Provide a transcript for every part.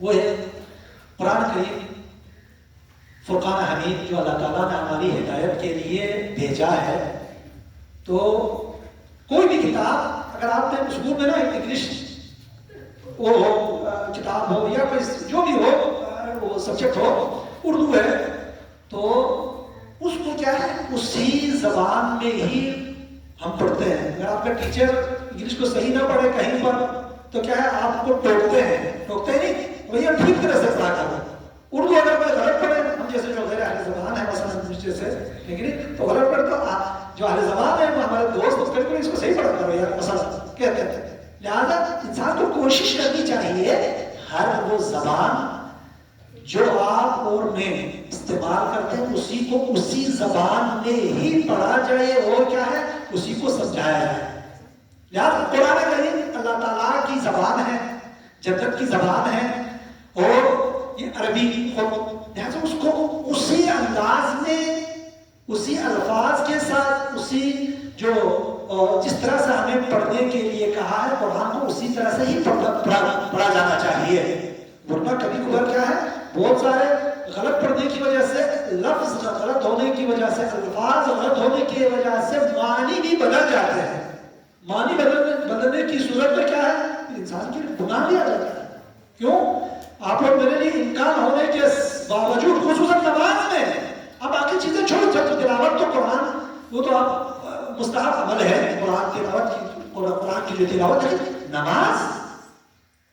وہ ہے قرآن کریم فرقان حمید جو اللہ تعالیٰ نے ہماری ہدایت کے لیے بھیجا ہے. تو کوئی بھی کتاب اگر آپ نے اسکول میں نا انگلش وہ کتاب ہو یا کوئی جو بھی ہو وہ سبجیکٹ ہو, اردو ہے تو اس کو کیا ہے اسی زبان میں ہی ہم پڑھتے ہیں. اگر آپ کا ٹیچر انگلش کو صحیح نہ پڑھے کہیں پر تو کیا ہے آپ کو ٹوکتے ہیں نہیں بھیا ٹھیک طرح سے پڑھا کرو. اردو اگر کوئی غلط پڑھے, ہم جیسے جو غیر اہل زبان ہے مثلا جیسے لیکن تو غلط پڑھے تو جو اہل زبان ہے وہ ہمارے دوست کبھی اس کو صحیح پڑھا کرو یار مثلا کہتے ہیں. لہٰذا انسان کو کوشش کرنی چاہیے ہر وہ زبان جو آپ اور میں استعمال کرتے ہیں اسی کو اسی زبان میں ہی پڑھا جائے اور کیا ہے اسی کو سمجھایا جائے. یار قرآن کریم اللہ تعالیٰ کی زبان ہے, جنت کی زبان ہے اور یہ عربی لہٰذا اس کو اسی انداز میں اسی الفاظ کے ساتھ اسی جو جس طرح سے ہمیں پڑھنے کے لیے کہا ہے قرآن کو اسی طرح سے ہی پڑھا جانا چاہیے. ورنہ کبھی کبھار کیا ہے بہت سارے غلط پڑھنے کی وجہ سے لفظ غلط ہونے کی وجہ سے الفاظ غلط ہونے کی وجہ سے معنی بھی بدل جاتے ہیں. معنی بدلنے کی صورت میں کیا ہے انسان کے لیے گناہ بھی آ جاتا ہے. کیوں؟ آپ اور میرے لیے امکان ہونے کے باوجود خصوصاً نماز میں اب باقی چیزیں چھوڑ سکتے. تلاوت تو قرآن وہ تو آپ مستحب عمل ہے قرآن تلاوت کی, قرآن کی جو تلاوت ہے. نماز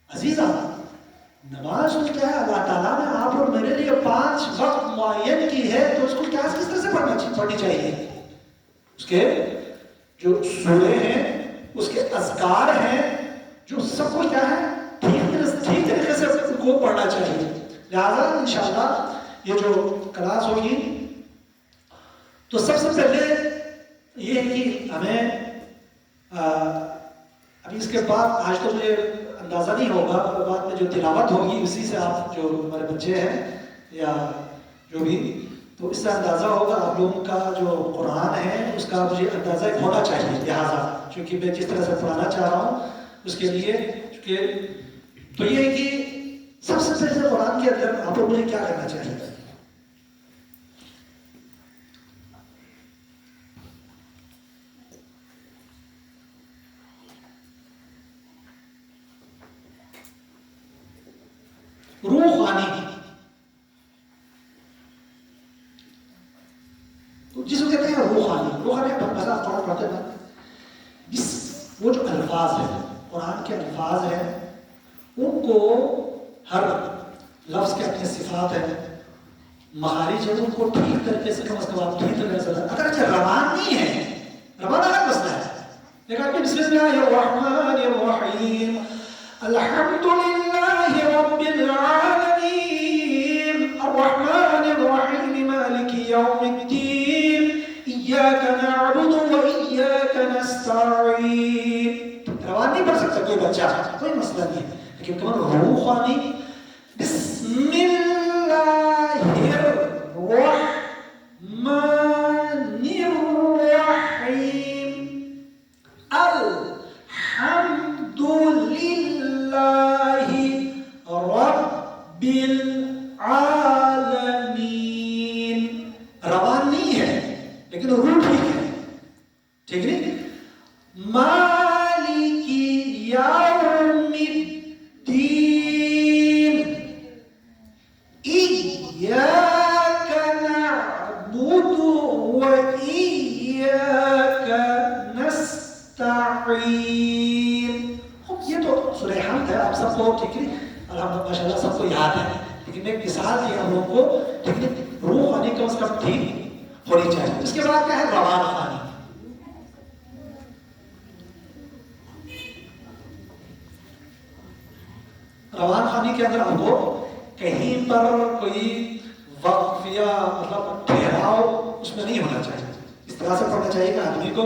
عزیزہ نماز کیا ہے اللہ تعالیٰ نے آپ اور میرے لیے 5 وقت معین کی ہے تو اس کو کیا کس طرح سے پڑھنی چاہیے. اس کے جو سورے ہیں اس کے اذکار ہیں جو سب کو کیا ہے ٹھیک طریقے سے ان کو پڑھنا چاہیے. لہٰذا انشاءاللہ یہ جو کلاس ہوگی تو سب سے پہلے یہ ہے کہ ہمیں ابھی اس کے بعد آج تو مجھے اندازہ نہیں ہوگا بعد میں جو تلاوت ہوگی اسی سے آپ جو ہمارے بچے ہیں یا جو بھی تو اس سے اندازہ ہوگا آپ لوگوں کا جو قرآن ہے اس کا مجھے اندازہ ہونا چاہیے. لہٰذا چونکہ میں جس طرح سے پڑھانا چاہ رہا ہوں اس کے لیے تو یہ ہے کہ سب سے پہلے قرآن کے اندر آپ لوگوں نے کیا کرنا چاہیے. روحانی جس کو کہتے ہیں روحانی پڑھتے ہیں وہ جو الفاظ ہیں قرآن کے الفاظ ہیں ان کو ہر لفظ کے اپنے صفات ہیں مخارج ہے ان کو ٹھیک طریقے سے کم از کم آپ ٹھیک طریقے سے اگر اچھا روان نہیں ہے روان الگ مسئلہ ہے. لیکن بسم اللہ الرحمن الرحیم الحمد للہ رب العالمین الرحمن الرحیم مالک یوم الدین ایاک نعبد و ایاک نستعین. روان نہیں پڑھ سکتا کوئی بچہ کوئی مسئلہ نہیں ہے لیکن کمان روحانی بسم اللہ الرحمن الرحیم الحمد للہ رب العالمین. روان نہیں ہے لیکن روح ٹھیک ہے. ٹھیک نہیں مالک یوم الدین ایاک نعبد و ایاک نستعین. یہ تو سورہ حمد ہے آپ سب کو ٹھیک ہے الحمدللہ ماشاءاللہ سب کو یاد ہے لیکن ایک مثال دی ہم لوگوں کو ٹھیک ہے روح آنے کا اس کا ٹھیک ہونی چاہیے. اس کے بعد کیا ہے روان خانی. روان خانی کے اندر ہم کو کہیں پر کوئی وقف یا مطلب ٹھہراؤ اس میں نہیں ہونا چاہیے. اس طرح سے پڑھنا چاہیے کہ آدمی کو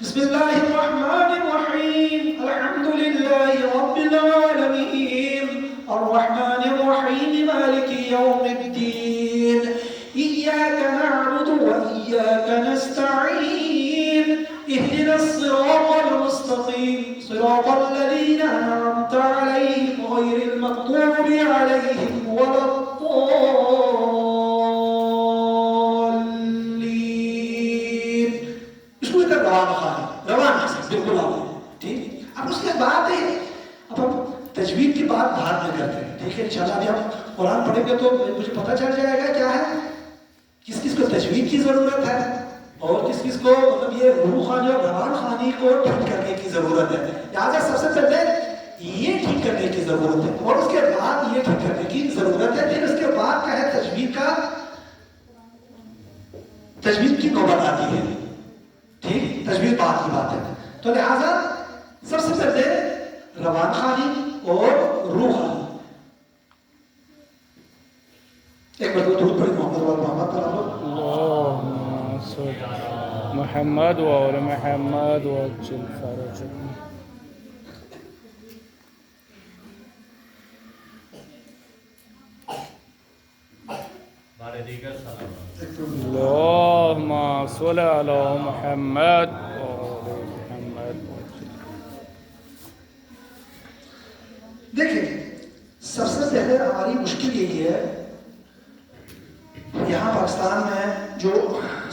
بسم اللہ الرحمن الرحیم الحمد للہ رب العالمین الرحمن الرحیم مالک یوم الدین ایاک نعبد و ایاک نستعین اهدنا الصراط المستقیم صراط الذین انعمت علیہم غیر المغضوب عليهم ولا الضالين. اس کو ادھر روان خانی روان بالکل آپ ٹھیک. اب اس کے بعد اب ہم تجوید کی بات بعد میں کرتے ہیں ٹھیک ہے. انشاءاللہ ابھی ہم قرآن پڑھیں گے تو مجھے پتہ چل جائے گا کیا ہے کس کس کو تجوید کی ضرورت ہے اور کس کس کو مطلب یہ روح خانی اور روان خانی کو ٹھیک کرنے کی ضرورت ہے. لہٰذا سب سے پہلے یہ ٹھیک کرنے کی ضرورت ہے اور اس کے بعد یہ ٹھیک کرنے کی ضرورت ہے. پھر اس کے بعد کیا ہے تجوید کی نوبت آتی ہے ٹھیک. تجوید بعد کی بات ہے. تو لہٰذا سب سے پہلے روان خانی اور روح خانی. ایک بار درود پڑھی محمد وآل محمد پر آپ لوگ. اللهم صل محمد وآل محمد وعجل فرجهم. اللهم صل على محمد وآل محمد. دیکھیں سب سے پہلے ہماری مشکل یہی ہے یہاں پاکستان میں جو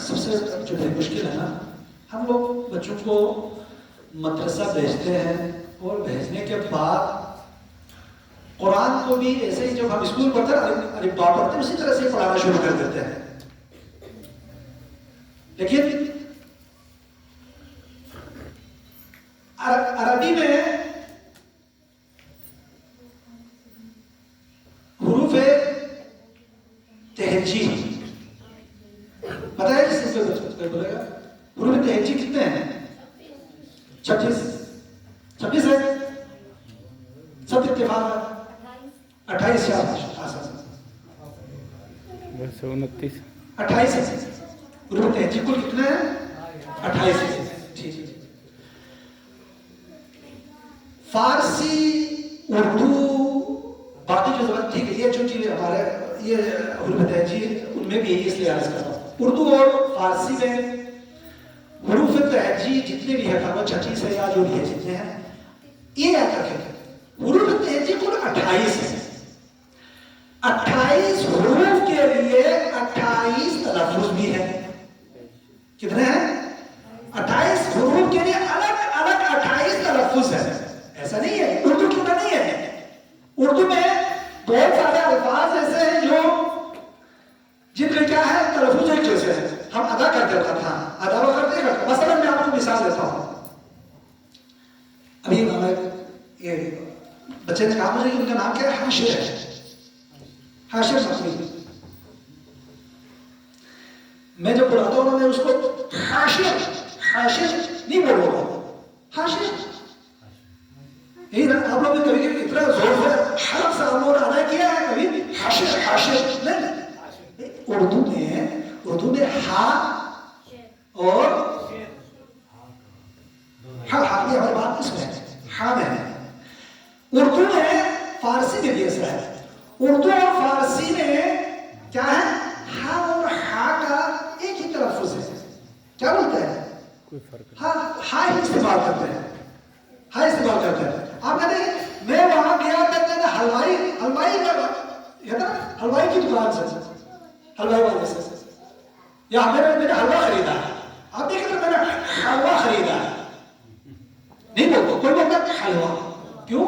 سب سے جو مشکل ہے نا, ہم لوگ بچوں کو مدرسہ بھیجتے ہیں اور بھیجنے کے بعد قرآن کو بھی ایسے ہی جب ہم اسکول پڑھتے ہیں الف با پڑھتے ہیں اسی طرح سے پڑھانا شروع کر دیتے ہیں. لیکن عربی میں حروف تہجی پتہ ہے کس سے بولے گا؟ حروف تہجی کتنے ہیں؟ 26 ہے سب اتفاق ہے. 28 ویسے 29 28 ہے. حروف تہجی کل کتنے ہیں؟ 28 ہے. ٹھیک ہے. فارسی اردو باقی جو زبان ٹھیک ہے یہ جو چیز ہمارے یہ حروف تہجی ان میں بھی اس لیے عرض کرتا ہوں. اردو اور فارسی میں حروف تہجی جتنے بھی ہیں وہ 26 ہے یا جو بھی ہے جتنے ہیں یہ یاد رکھیں. حروف تہجی کل 28 ہے. 28 حروف کے لیے 28 تلفظ بھی ہے. کتنے ہیں؟ 28 حروف کے لیے الگ الگ 28 تلفظ ہے. ایسا نہیں ہے اردو کیوں نہیں ہے. اردو میں بہت سارے الفاظ ایسے ہیں جو جن کا کیا ہے تلفظ ایک جیسے ہے. ہم ادا کر دیتا تھا ادا وقت نہیں کرتا. مثلا میں آپ کو مثال دیتا ہوں. ابھی یہ بچے نے کہا مجھے کہ ان کا نام کیا ہے؟ حاشر ہے. حاشر مصری. میں جب پڑھاتا ہوں میں اس کو حاشر نہیں بولوں. حاشر یہی نا. آپ لوگ نے کبھی اتنا زور سے حرف سے ہم لوگوں نے ادا کیا ہے کبھی حاشر نہیں. اردو میں ہا اور ہاں یہ ہماری بات کس میں ہے؟ ہاں میں ہے. اردو میں فارسی میں بھی ایسا ہے. اردو اور فارسی میں کیا ہے ہا اور ہا کا ایک ہی تلفظ ہے. کیا بولتے ہیں؟ کوئی فرق نہیں. ہاں ہی استعمال کرتے ہیں. آپ کہتے ہیں میں وہاں گیا تھا حلوائی کی دکان سے حلوائی والے سے یا میں نے حلوہ خریدا. آپ دیکھیں تو میں نے حلوہ خریدا نہیں بولتے. کوئی بولتا حلوہ. کیوں؟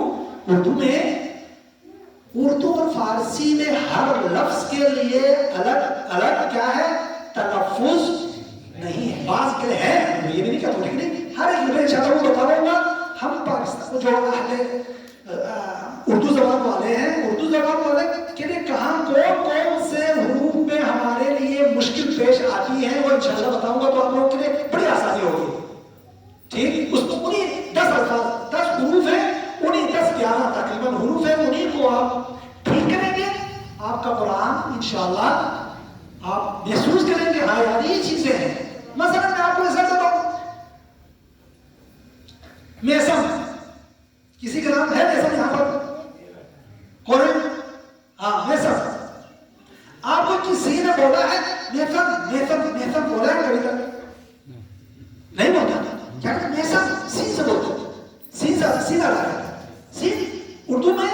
اردو اور فارسی میں ہر لفظ کے لیے الگ الگ کیا ہے تلفظ نہیں ہے. بعض کے ہے یہ بھی نہیں کہتا لیکن ہر ایک میں انشاءاللہ وہ بتاؤں گا. ہم پاکستان جو اردو زبان والے ہیں اردو زبان والے کے لیے کہاں کون سے حروف میں ہمارے لیے مشکل پیش آتی ہے وہ انشاءاللہ بتاؤں گا. تو آپ لوگوں کے لیے بڑی آسانی ہوگی. ٹھیک. اس کو انہیں 10 الفاظ 10 حروف ہیں انہیں 10-11 تقریباً حروف ہیں انہیں کو آپ ٹھیک کریں گے. آپ کا قرآن انشاءاللہ آپ محسوس کریں گے ہاں یار یہ چیزیں ہیں. مثلا میں آپ کو ایسا بتاؤں میسم کسی کا نام ہے میسم یہاں پر کون ہے؟ ہاں میسم. آپ کو کسی نے بولا ہے میسم بولا ہے کبھی تک نہیں بولتا. کیا کہ میسم سین سے بولتا. سین لگا ہے. سین اردو میں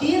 3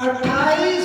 28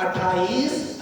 28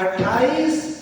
28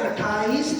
28